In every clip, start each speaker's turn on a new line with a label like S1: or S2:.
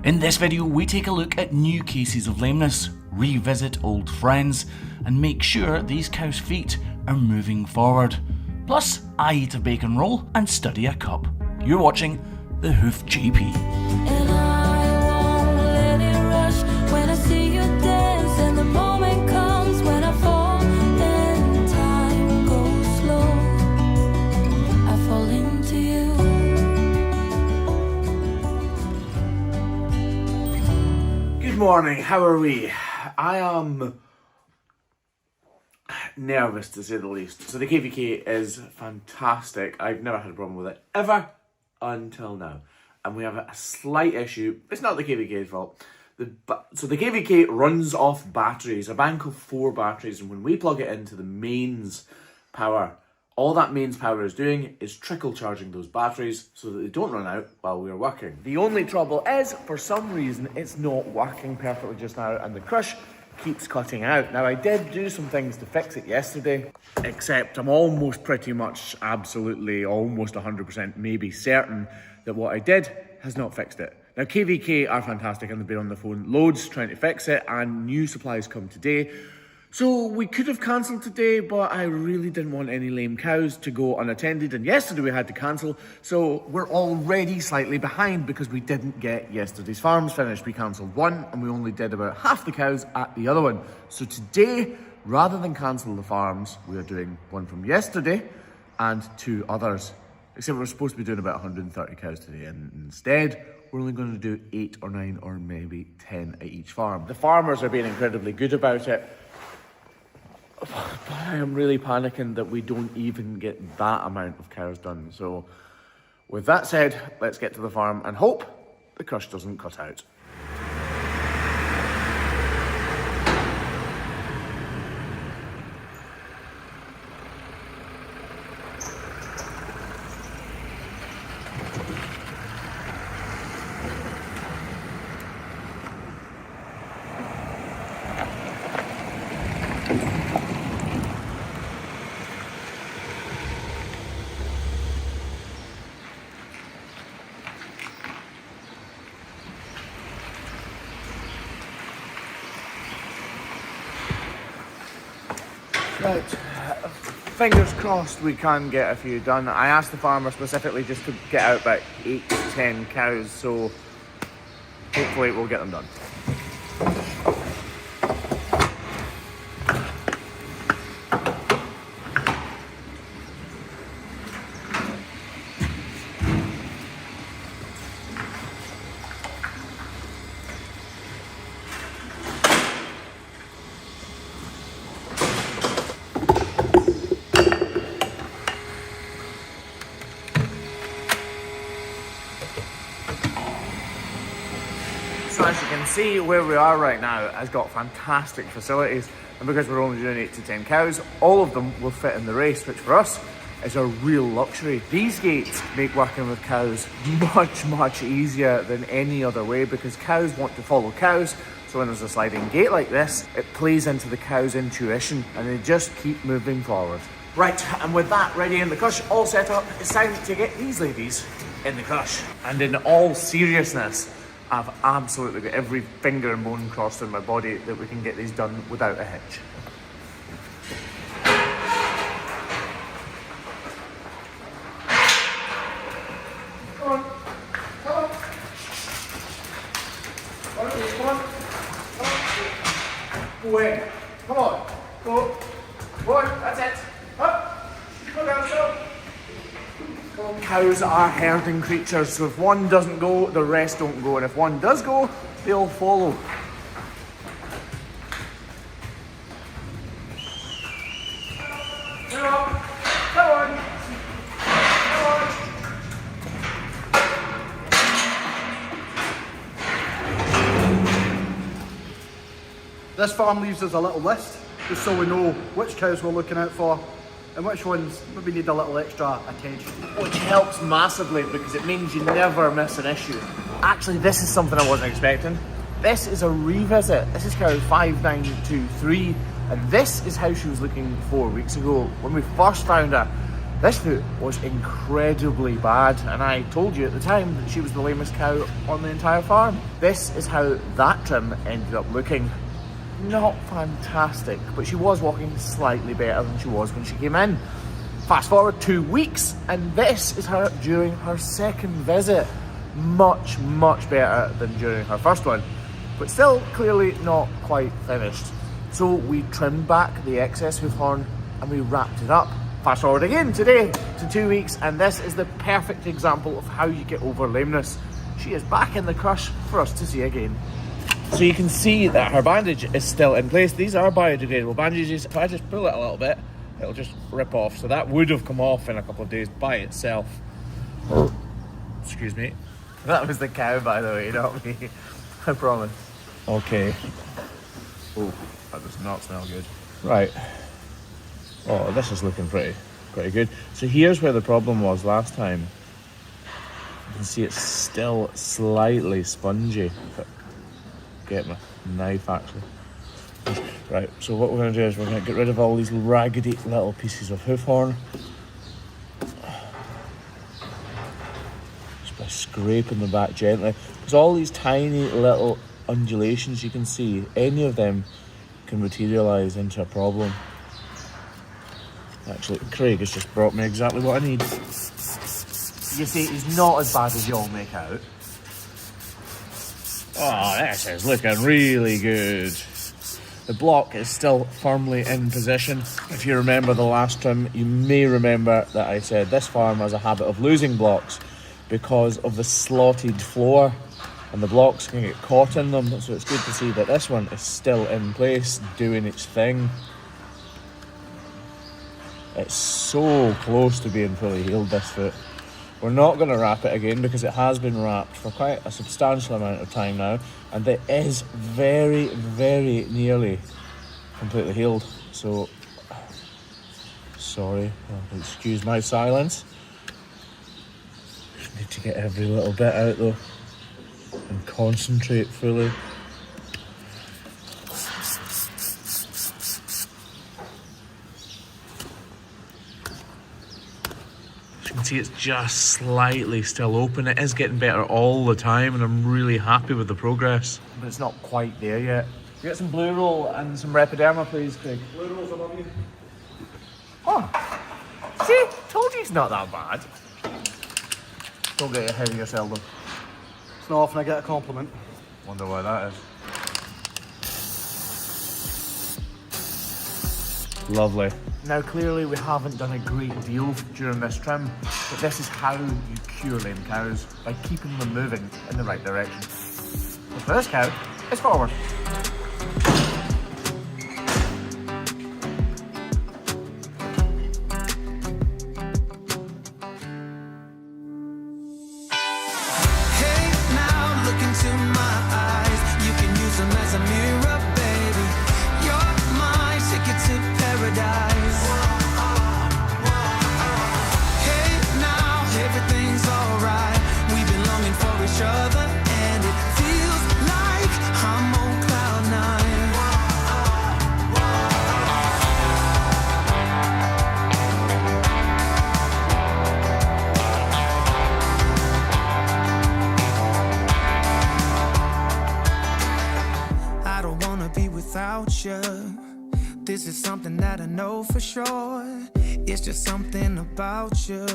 S1: In this video, we take a look at new cases of lameness, revisit old friends, and make sure these cows' feet are moving forward. Plus, I eat a bacon roll and study a cup. You're watching the Hoof GP.
S2: And I won't let it rush when I see you dance, and the moment comes when I fall and time goes slow. I fall into you.
S3: Good morning, how are we? I am nervous to say the least. So the KVK is fantastic. I've never had a problem with it ever until now. And we have a slight issue. It's not the KVK's fault. So the KVK runs off batteries, a bank of 4 batteries, and when we plug it into the mains power, all that mains power is doing is trickle charging those batteries so that they don't run out while we're working. The only trouble is, for some reason, it's not working perfectly just now, and the crush keeps cutting out. Now, I did do some things to fix it yesterday, except I'm almost pretty much absolutely almost 100% maybe certain that what I did has not fixed it. Now, KVK are fantastic and they've been on the phone loads trying to fix it, and new supplies come today. So we could have cancelled today, but I really didn't want any lame cows to go unattended, and yesterday we had to cancel, so we're already slightly behind because we didn't get yesterday's farms finished. We cancelled one and we only did about half the cows at the other one. So today, rather than cancel the farms, we are doing one from yesterday and 2 others. Except we're supposed to be doing about 130 cows today, and instead we're only going to do 8 or 9 or maybe 10 at each farm. The farmers are being incredibly good about it. But I am really panicking that we don't even get that amount of cows done. So with that said, let's get to the farm and hope the crush doesn't cut out. Right, fingers crossed we can get a few done. I asked the farmer specifically just to get out about 8 to 10 cows, so hopefully we'll get them done. So as you can see, where we are right now has got fantastic facilities, and because we're only doing 8 to 10 cows, all of them will fit in the race, which for us is a real luxury. These gates make working with cows much easier than any other way, because cows want to follow cows. So when there's a sliding gate like this, it plays into the cow's intuition and they just keep moving forward. Right, and with that ready in the crush, all set up, it's time to get these ladies in the crush. And in all seriousness, I've absolutely got every finger and bone crossed in my body that we can get these done without a hitch. Come on, come on. Come on, come on. Go in. Come on, go. Go on, that's it. Up. Go down, so. Cows are herding creatures, so if one doesn't go, the rest don't go, and if one does go, they all follow. Come on, come on, come on.
S4: This farm leaves us a little list, just so we know which cows we're looking out for and which ones maybe need a little extra attention.
S3: Which helps massively because it means you never miss an issue. Actually, this is something I wasn't expecting. This is a revisit. This is cow 5923, and this is how she was looking 4 weeks ago. When we first found her, This foot was incredibly bad, and I told you at the time that she was the lamest cow on the entire farm. This is how that trim ended up looking. Not fantastic, but she was walking slightly better than she was when she came in. Fast forward 2 weeks, and this is her during her second visit. Much, much better than during her first one, but still clearly not quite finished. So we trimmed back the excess hoof horn and we wrapped it up. Fast forward again today to 2 weeks, and this is the perfect example of how you get over lameness. She is back in the crush for us to see again. So you can see that her bandage is still in place. These are biodegradable bandages. If I just pull it a little bit, it'll just rip off. So that would have come off in a couple of days by itself. Excuse me. That was the cow, by the way, not me. I promise. Okay. Oh, that does not smell good. Right. Oh, this is looking pretty good. So here's where the problem was last time. You can see it's still slightly spongy. Get my knife actually. Right, so what we're going to do is we're going to get rid of all these raggedy little pieces of hoof horn. Just by scraping them back gently. Because all these tiny little undulations you can see, any of them can materialise into a problem. Actually, Craig has just brought me exactly what I need. You see, he's not as bad as you all make out. Oh, this is looking really good. The block is still firmly in position. If you remember the last trim, you may remember that I said this farm has a habit of losing blocks because of the slotted floor, and the blocks can get caught in them. So it's good to see that this one is still in place, doing its thing. It's so close to being fully healed, this foot. We're not going to wrap it again because it has been wrapped for quite a substantial amount of time now, and it is very, very nearly completely healed. So, sorry, excuse my silence. Just need to get every little bit out though and concentrate fully. See, it's just slightly still open. It is getting better all the time, and I'm really happy with the progress. But it's not quite there yet. You get some blue roll and some Repiderma, please, Craig. Blue rolls above you. Oh, see, told you it's not that bad. Don't get ahead of yourself though.
S4: It's not often I get a compliment.
S3: Wonder why that is. Lovely. Now clearly we haven't done a great deal during this trim, but this is how you cure lame cows, by keeping them moving in the right direction. The first cow is forward.
S5: Hey, now look into my eyes. You can use them as a mirror, baby. You're my ticket to paradise. Hey, now everything's alright. We've been longing for each other, and it feels like I'm on cloud nine. I don't wanna be without you. This is something that I know for sure. It's just something about you.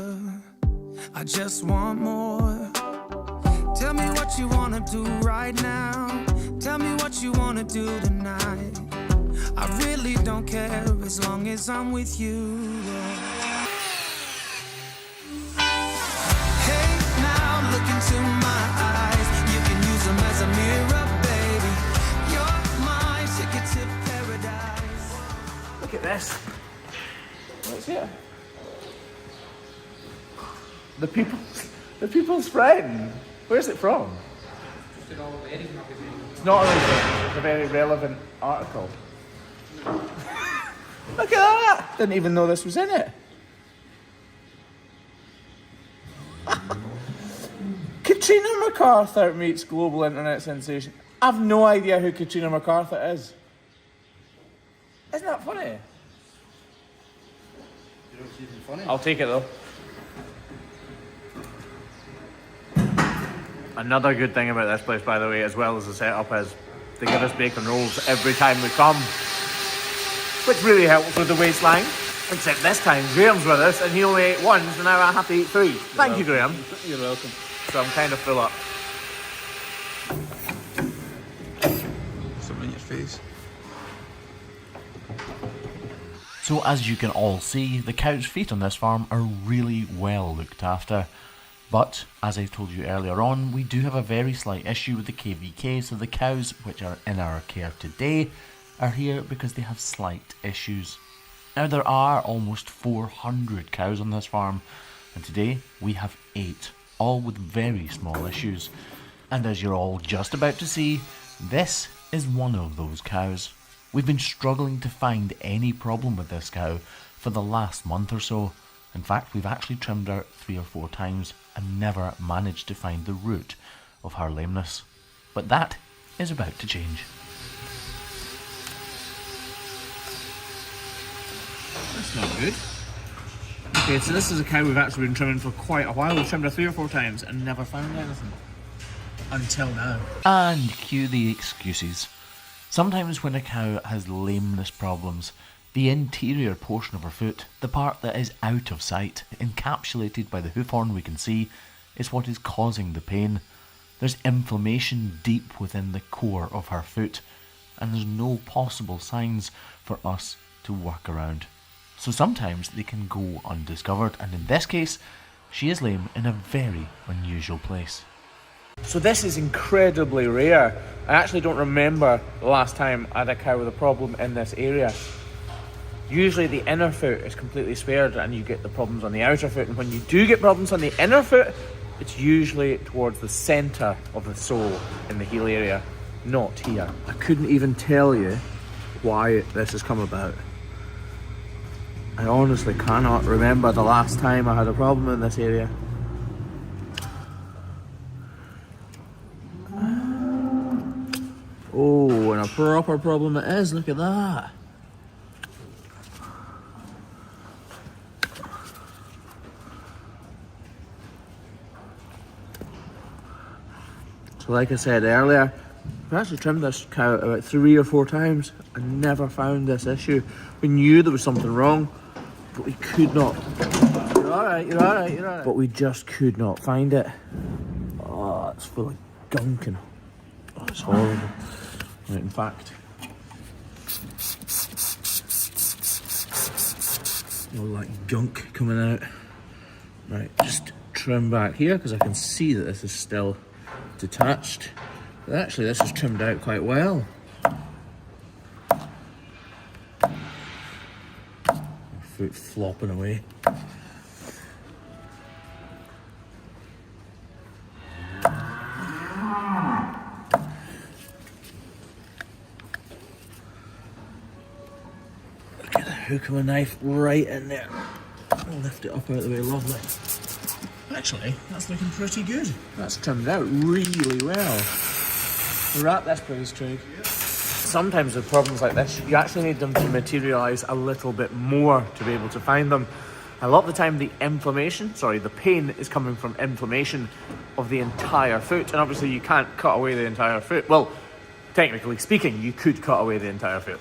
S5: I just want more. Tell me what you wanna do right now. Tell me what you wanna do tonight. I really don't care as long as I'm with you. Hey, now look into my eyes. You can use them as a mirror, baby. You're my ticket to paradise.
S3: Look at this. What's here? The people's friend. Where's it from? It's not it's a very relevant article. Look at that! Didn't even know this was in it. Katrina MacArthur meets global internet sensation. I've no idea who Katrina MacArthur is. Isn't that funny? I'll take it though. Another good thing about this place, by the way, as well as the setup, is they give us bacon rolls every time we come, which really helps with the waistline. Except this time, Graham's with us, and he only ate one, so now I have to eat three. Thank you, Graham.
S6: You're welcome.
S3: So I'm kind of full up.
S6: Something in your face.
S1: So as you can all see, the cow's feet on this farm are really well looked after. But, as I told you earlier on, we do have a very slight issue with the KVK, so the cows which are in our care today are here because they have slight issues. Now there are almost 400 cows on this farm, and today we have 8, all with very small issues. And as you're all just about to see, this is one of those cows. We've been struggling to find any problem with this cow for the last month or so. In fact, we've actually trimmed her 3 or 4 times and never managed to find the root of her lameness. But that is about to change.
S3: That's not good. Okay, so this is a cow we've actually been trimming for quite a while. We've trimmed her 3 or 4 times and never found anything. Until now.
S1: And cue the excuses. Sometimes when a cow has lameness problems, the interior portion of her foot, the part that is out of sight, encapsulated by the hoof horn we can see, is what is causing the pain. There's inflammation deep within the core of her foot, and there's no possible signs for us to work around. So sometimes they can go undiscovered, and in this case, she is lame in a very unusual place.
S3: So this is incredibly rare. I actually don't remember the last time I had a cow with a problem in this area. Usually the inner foot is completely spared and you get the problems on the outer foot, and when you do get problems on the inner foot, it's usually towards the centre of the sole in the heel area, not here. I couldn't even tell you why this has come about. I honestly cannot remember the last time I had a problem in this area. Oh, and a proper problem it is, look at that. So like I said earlier, we actually trimmed this cow about 3 or 4 times and never found this issue. We knew there was something wrong, but we could not. You're alright, you're alright, you're alright. But we just could not find it. Oh, it's full of gunk and oh, it's horrible. Right, in fact, all that gunk coming out. Right, just trim back here because I can see that this is still detached. But actually, this is trimmed out quite well. Foot flopping away. Look at the hook of a knife right in there. I'll lift it up out of the way, lovely. Actually, that's looking pretty good. That's trimmed out really well. Wrap this please, Craig. Sometimes with problems like this, you actually need them to materialise a little bit more to be able to find them. A lot of the time the pain is coming from inflammation of the entire foot, and obviously you can't cut away the entire foot. Well, technically speaking, you could cut away the entire foot,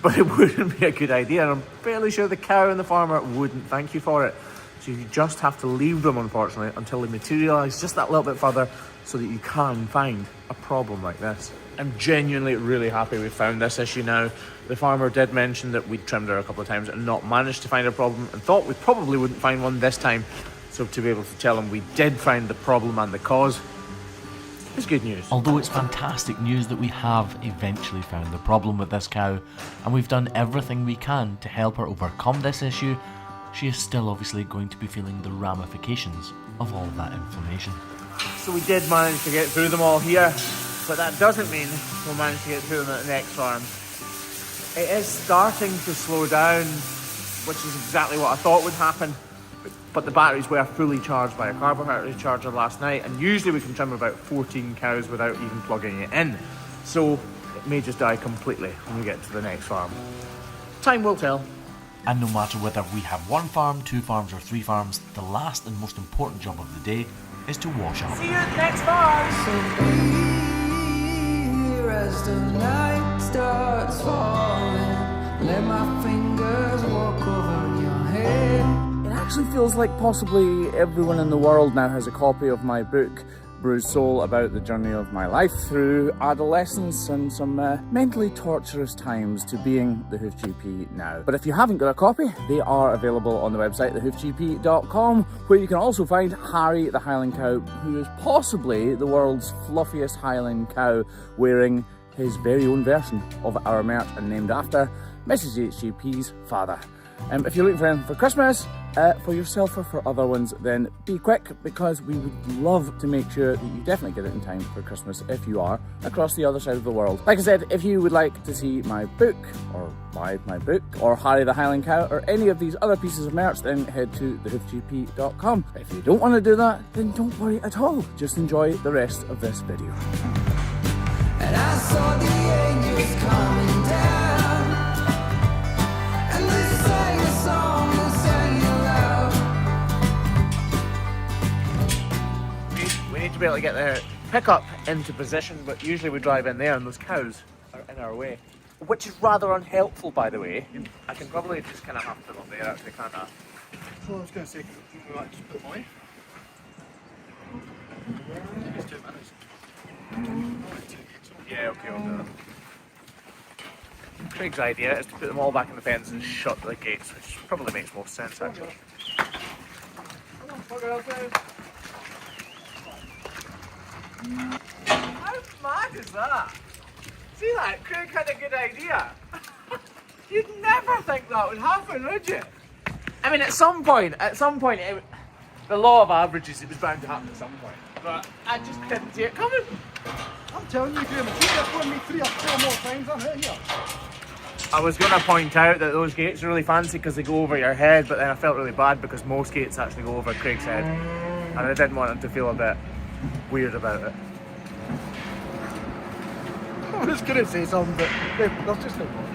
S3: but it wouldn't be a good idea, and I'm fairly sure the cow and the farmer wouldn't thank you for it. So you just have to leave them, unfortunately, until they materialise just that little bit further so that you can find a problem like this. I'm genuinely really happy we found this issue now. The farmer did mention that we'd trimmed her a couple of times and not managed to find a problem, and thought we probably wouldn't find one this time. So to be able to tell him we did find the problem and the cause is good news.
S1: Although it's fantastic news that we have eventually found the problem with this cow, and we've done everything we can to help her overcome this issue, she is still obviously going to be feeling the ramifications of all that inflammation.
S3: So we did manage to get through them all here, but that doesn't mean we'll manage to get through them at the next farm. It is starting to slow down, which is exactly what I thought would happen, but the batteries were fully charged by a car battery charger last night, and usually we can trim about 14 cows without even plugging it in. So it may just die completely when we get to the next farm. Time will tell.
S1: And no matter whether we have 1 farm, 2 farms or 3 farms, the last and most important job of the day is to wash up.
S3: See you at the next farm!
S5: Here as the night starts falling, let my fingers walk over your head.
S1: It actually feels like possibly everyone in the world now has a copy of my book, Bruised Soul, about the journey of my life through adolescence and some mentally torturous times to being the Hoof GP now. But if you haven't got a copy, they are available on the website, thehoofgp.com, where you can also find Harry the Highland Cow, who is possibly the world's fluffiest Highland cow, wearing his very own version of our merch and named after Mrs HGP's father. If you're looking for anything for Christmas, for yourself or for other ones, then be quick, because we would love to make sure that you definitely get it in time for Christmas if you are across the other side of the world. Like I said, if you would like to see my book, or buy my book, or Harry the Highland Cow, or any of these other pieces of merch, then head to thehoofgp.com. If you don't want to do that, then don't worry at all. Just enjoy the rest of this video.
S5: And I saw the angels coming down, and they sang a song and sang it loud.
S3: We need to be able to get the pickup into position, but usually we drive in there and those cows are in our way. Which is rather unhelpful, by the way. I can probably just kind of have them up there, actually, can't I?
S4: So I was going to say, we might just put them away. It's 2 minutes.
S3: Yeah, okay, I'll do that. Craig's idea is to put them all back in the pens and shut the gates, which probably makes most sense, actually. How mad is that? See that? Craig had a good idea. You'd never think that would happen, would you? I mean, at some point, the law of averages, it was bound to happen at some point. But I just didn't see it coming.
S4: I'm telling you, Graham, if you get for me 3 or 4 more times, I'm hitting you.
S3: I was going to point out that those gates are really fancy because they go over your head, but then I felt really bad because most gates actually go over Craig's head. And I didn't want him to feel a bit weird about it.
S4: I was going to say something, but there's just no point.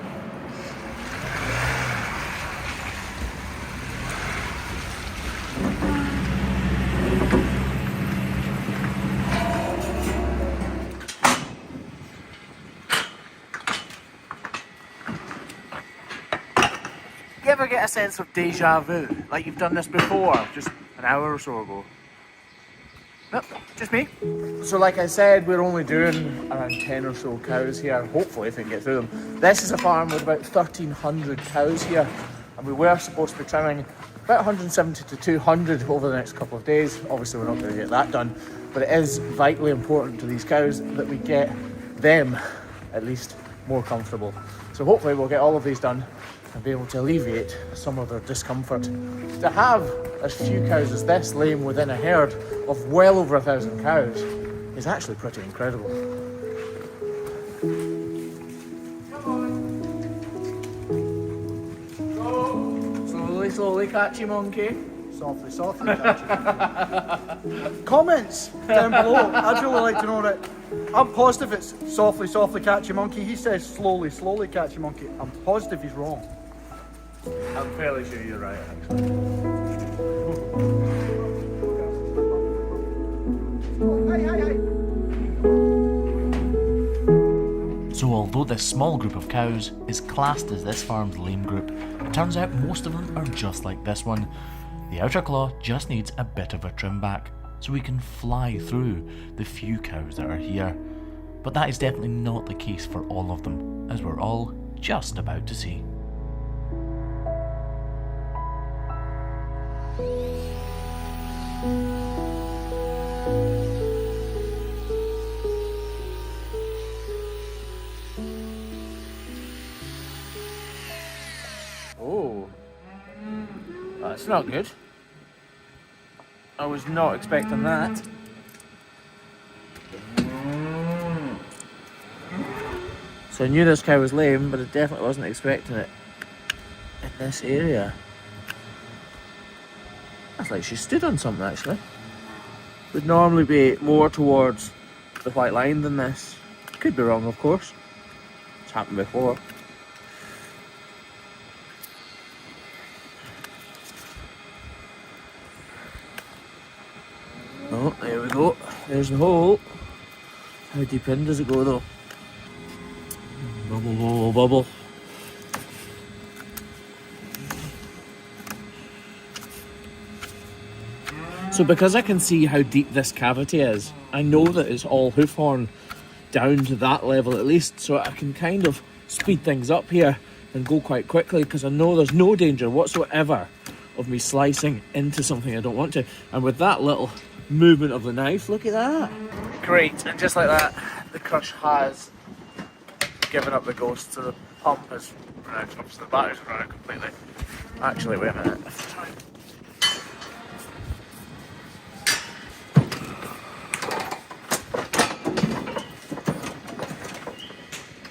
S3: You ever get a sense of deja vu? Like you've done this before, just an hour or so ago? Nope, just me. So like I said, we're only doing around 10 or so cows here, hopefully if we can get through them. This is a farm with about 1,300 cows here, and we were supposed to be trimming about 170 to 200 over the next couple of days. Obviously we're not going to get that done, but it is vitally important to these cows that we get them at least more comfortable. So hopefully we'll get all of these done and be able to alleviate some of their discomfort. To have as few cows as this lame within a herd of well over 1,000 cows is actually pretty incredible. Come on. Slowly, slowly, catchy monkey.
S4: Softly, softly, catchy. Comments down below. I'd really like to know that. I'm positive it's softly, softly, catchy monkey. He says slowly, slowly, catchy monkey. I'm positive he's wrong.
S3: I'm fairly sure you're right, actually.
S1: So although this small group of cows is classed as this farm's lame group, it turns out most of them are just like this one. The outer claw just needs a bit of a trim back, so we can fly through the few cows that are here. But that is definitely not the case for all of them, as we're all just about to see.
S3: Oh, that's not good. I was not expecting that. So I knew this cow was lame, but I definitely wasn't expecting it in this area. That's like she stood on something actually. Would normally be more towards the white line than this. Could be wrong, of course. It's happened before.
S1: Oh, there we go. There's the hole. How deep in does it go though? Bubble, bubble, bubble. So because I can see how deep this cavity is, I know that it's all hoof horn down to that level at least, so I can kind of speed things up here and go quite quickly because I know there's no danger whatsoever of me slicing into something I don't want to. And with that little movement of the knife, look at that. Great, and just like that, the crush has given up the ghost, so the pump has run out, so the battery's run out completely. Actually, wait a minute.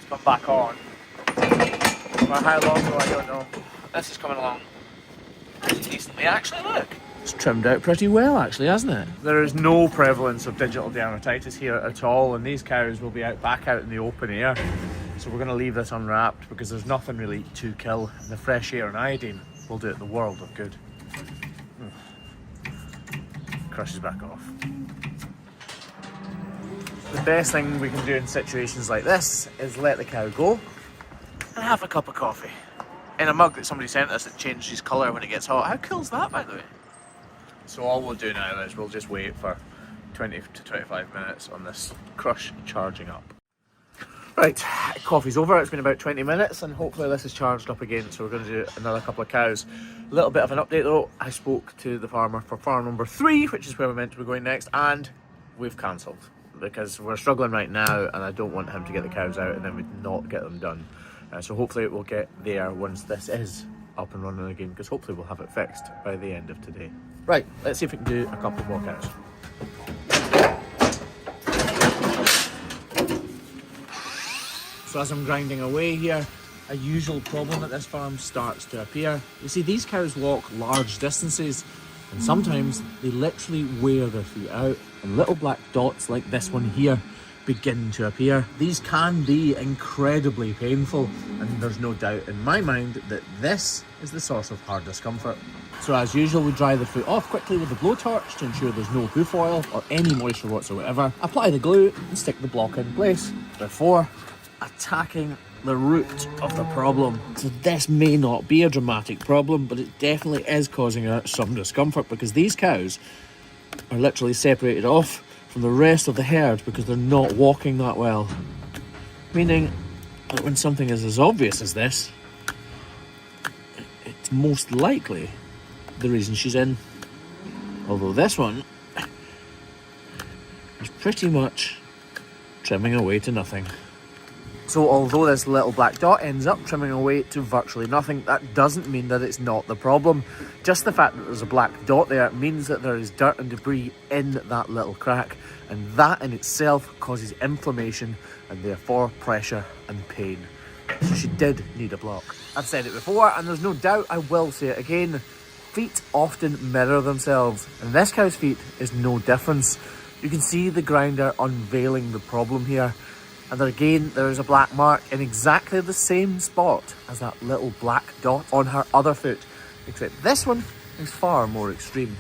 S1: Come back on. For how long though, I don't know. This is coming along pretty decently actually, look. It's trimmed out pretty well actually, hasn't it? There is no prevalence of digital dermatitis here at all, and these cows will be back out in the open air. So we're going to leave this unwrapped because there's nothing really to kill. The fresh air and iodine will do it the world of good. Crush is back off. The best thing we can do in situations like this is let the cow go and have a cup of coffee in a mug that somebody sent us that changes colour when it gets hot. How cool is that, by the way? So all we'll do now is we'll just wait for 20 to 25 minutes on this crush charging up. Right, coffee's over. It's been about 20 minutes and hopefully this is charged up again, so we're going to do another couple of cows. A little bit of an update though. I spoke to the farmer for farm number 3, which is where we're meant to be going next, and we've cancelled because we're struggling right now and I don't want him to get the cows out and then we not get them done. So hopefully it will get there once this is up and running again, because hopefully we'll have it fixed by the end of today. Right, let's see if we can do a couple more cows. So as I'm grinding away here, a usual problem at this farm starts to appear. You see, these cows walk large distances and sometimes they literally wear their feet out, and little black dots like this one here begin to appear. These can be incredibly painful, and there's no doubt in my mind that this is the source of hard discomfort. So as usual, we dry the foot off quickly with a blowtorch to ensure there's no hoof oil or any moisture whatsoever. Apply the glue and stick the block in place before attacking the root of the problem. So this may not be a dramatic problem, but it definitely is causing some discomfort because these cows are literally separated off from the rest of the herd because they're not walking that well. Meaning that when something is as obvious as this, it's most likely the reason she's in. Although this one is pretty much trimming away to nothing. So although this little black dot ends up trimming away to virtually nothing, that doesn't mean that it's not the problem. Just the fact that there's a black dot there means that there is dirt and debris in that little crack, and that in itself causes inflammation and therefore pressure and pain. So she did need a block. I've said it before and there's no doubt I will say it again. Feet often mirror themselves, and this cow's feet is no difference. You can see the grinder unveiling the problem here. And again, there is a black mark in exactly the same spot as that little black dot on her other foot, except this one is far more extreme.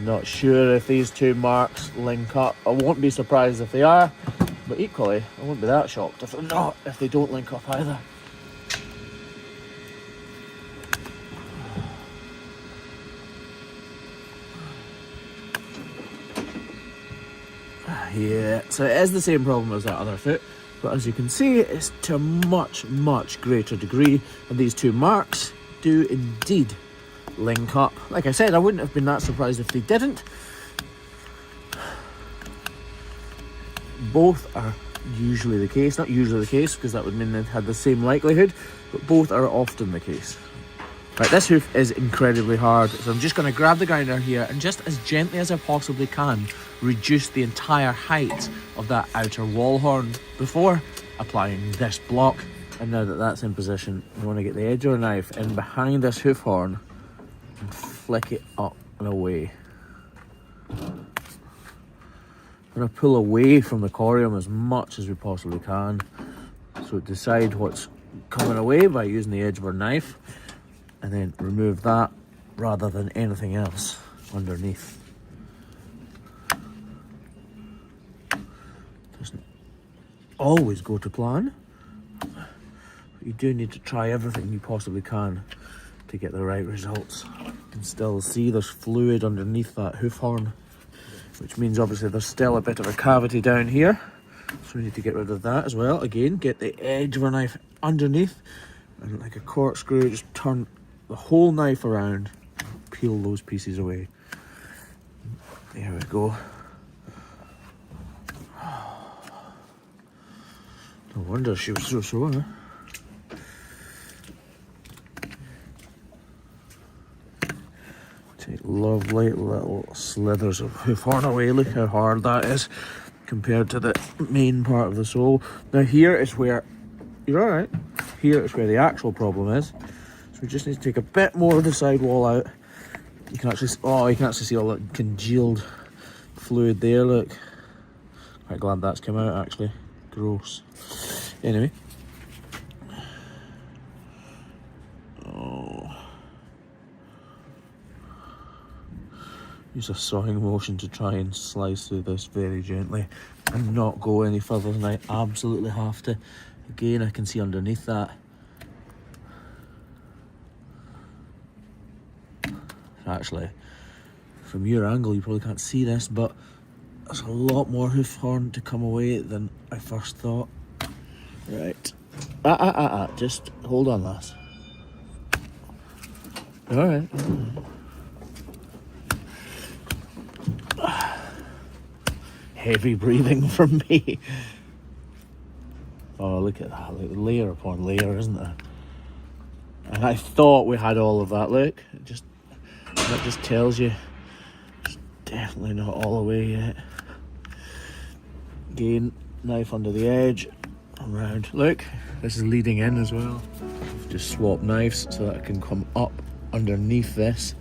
S1: Not sure if these two marks link up. I won't be surprised if they are, but equally, I won't be that shocked if they're not, if they don't link up either. Yeah, so it is the same problem as that other foot, but as you can see, it's to a much, much greater degree, and these two marks do indeed link up. Like I said, I wouldn't have been that surprised if they didn't. Both are usually the case, not usually the case, because that would mean they'd had the same likelihood, but both are often the case. Right, this hoof is incredibly hard, so I'm just going to grab the grinder here and just as gently as I possibly can reduce the entire height of that outer wall horn before applying this block. And now that that's in position, I want to get the edge of the knife in behind this hoof horn and flick it up and away. I'm going to pull away from the corium as much as we possibly can, so decide what's
S3: coming away by using the edge of our knife, and then remove that rather than anything else underneath. Doesn't always go to plan. You do need to try everything you possibly can to get the right results. You can still see there's fluid underneath that hoof horn, which means obviously there's still a bit of a cavity down here. So we need to get rid of that as well. Again, get the edge of our knife underneath and like a corkscrew, just turn the whole knife around, peel those pieces away. There we go. No wonder she was so sore. Take lovely little slithers of hoof horn away. Look how hard that is compared to the main part of the sole. Now here is where, you're alright, here is where the actual problem is. So we just need to take a bit more of the sidewall out. You can actually, oh, you can actually see all that congealed fluid there, look. Quite glad that's come out actually. Gross. Anyway. Use a sawing motion to try and slice through this very gently and not go any further than I absolutely have to. Again, I can see underneath that. Actually, from your angle you probably can't see this, but there's a lot more hoof horn to come away than I first thought. Right. Just hold on, lass. Alright. Heavy breathing from me. Oh, look at that. Look, layer upon layer, isn't there? And I thought we had all of that. Look, that just tells you it's definitely not all the way yet. Again, knife under the edge, around. Look, this is leading in as well. Just swap knives so that I can come up underneath this,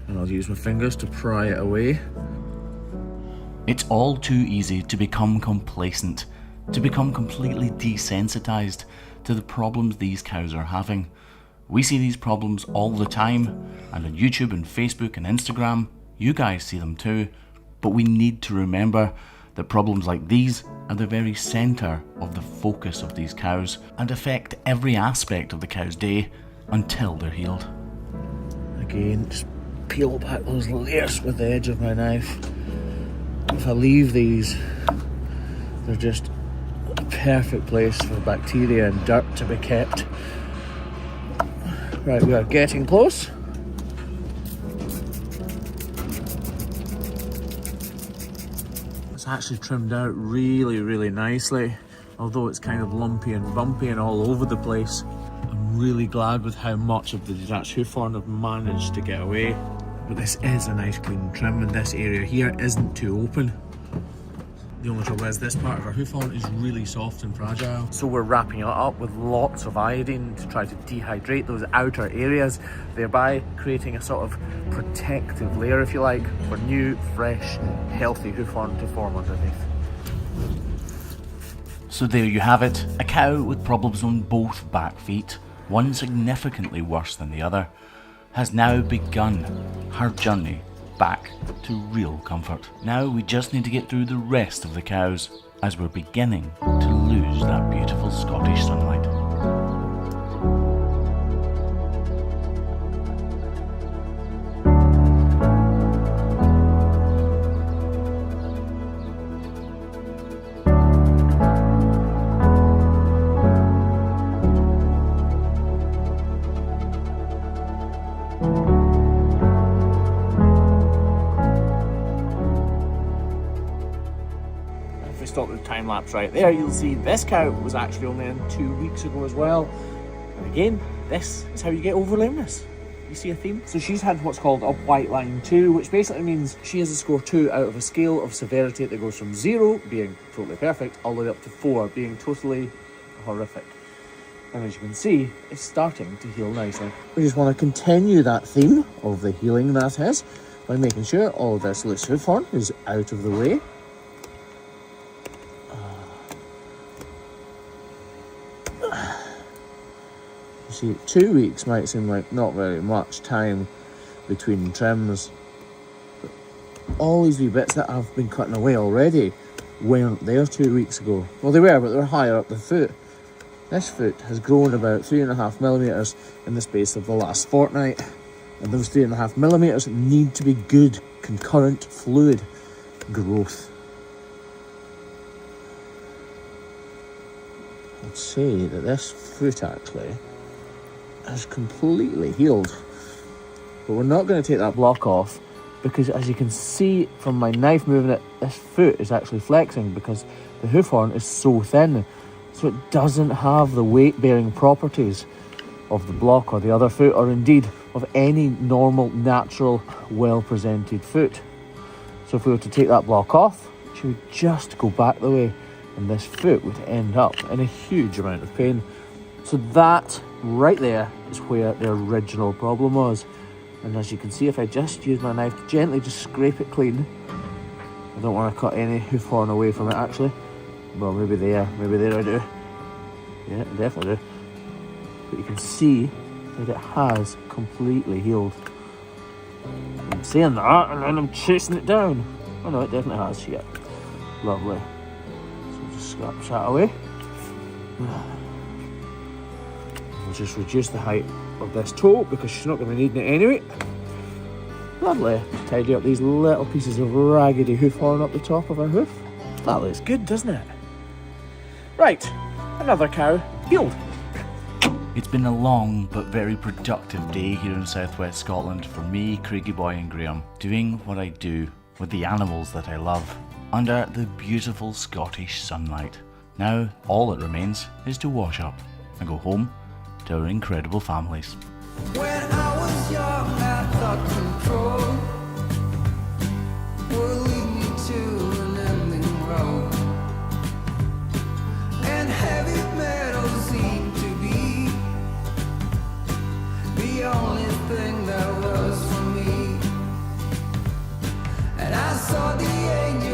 S3: and I'll use my fingers to pry it away.
S1: It's all too easy to become complacent, to become completely desensitized to the problems these cows are having. We see these problems all the time, and on YouTube and Facebook and Instagram, you guys see them too, but we need to remember that problems like these are the very centre of the focus of these cows and affect every aspect of the cow's day until they're healed.
S3: Again, just peel back those layers with the edge of my knife. If I leave these, they're just a perfect place for bacteria and dirt to be kept. Right, we are getting close. It's actually trimmed out really, really nicely, although it's kind of lumpy and bumpy and all over the place. I'm really glad with how much of the detached hoof horn I've managed to get away. But this is a nice clean trim, and this area here isn't too open. The only trouble is this part of our hoof horn is really soft and fragile. So we're wrapping it up with lots of iodine to try to dehydrate those outer areas, thereby creating a sort of protective layer, if you like, for new, fresh, healthy hoof horn to form underneath.
S1: So there you have it, a cow with problems on both back feet, one significantly worse than the other, has now begun her journey back to real comfort. Now we just need to get through the rest of the cows as we're beginning to lose that beautiful Scottish sunlight.
S3: Stop the time lapse right there, you'll see this cow was actually only in 2 weeks ago as well. And again, this is how you get over lameness. You see a theme? So she's had what's called a white line 2, which basically means she has a score 2 out of a scale of severity that goes from 0 being totally perfect all the way up to 4 being totally horrific. And as you can see, it's starting to heal nicely. We just want to continue that theme of the healing that is by making sure all of this loose hoof horn is out of the way. See, 2 weeks might seem like not very much time between trims, but all these wee bits that I've been cutting away already weren't there 2 weeks ago. Well, they were, but they were higher up the foot. This foot has grown about 3.5 millimetres in the space of the last fortnight, and those 3.5 millimetres need to be good, concurrent, fluid growth. I'd say that this foot actually has completely healed, but we're not going to take that block off because, as you can see from my knife moving it, this foot is actually flexing because the hoof horn is so thin, so it doesn't have the weight-bearing properties of the block or the other foot, or indeed of any normal, natural, well-presented foot. So if we were to take that block off, she would just go back the way, and this foot would end up in a huge amount of pain. So that right there is where the original problem was. And as you can see, if I just use my knife to gently just scrape it clean, I don't want to cut any hoof horn away from it actually. Well, maybe there I do. Yeah, I definitely do. But you can see that it has completely healed. I'm saying that and then I'm chasing it down. Oh no, it definitely has, yeah. Lovely. So just scratch that away. We'll just reduce the height of this toe because she's not going to be needing it anyway. Lovely. Tidy up these little pieces of raggedy hoof horn up the top of her hoof. That looks good, doesn't it? Right, another cow healed.
S1: It's been a long but very productive day here in southwest Scotland for me, Craigie Boy and Graham, doing what I do with the animals that I love under the beautiful Scottish sunlight. Now all that remains is to wash up and go home to our incredible families.
S5: When I was young, I thought control would lead me to an ending road, and heavy metal seemed to be the only thing that was for me. And I saw the angel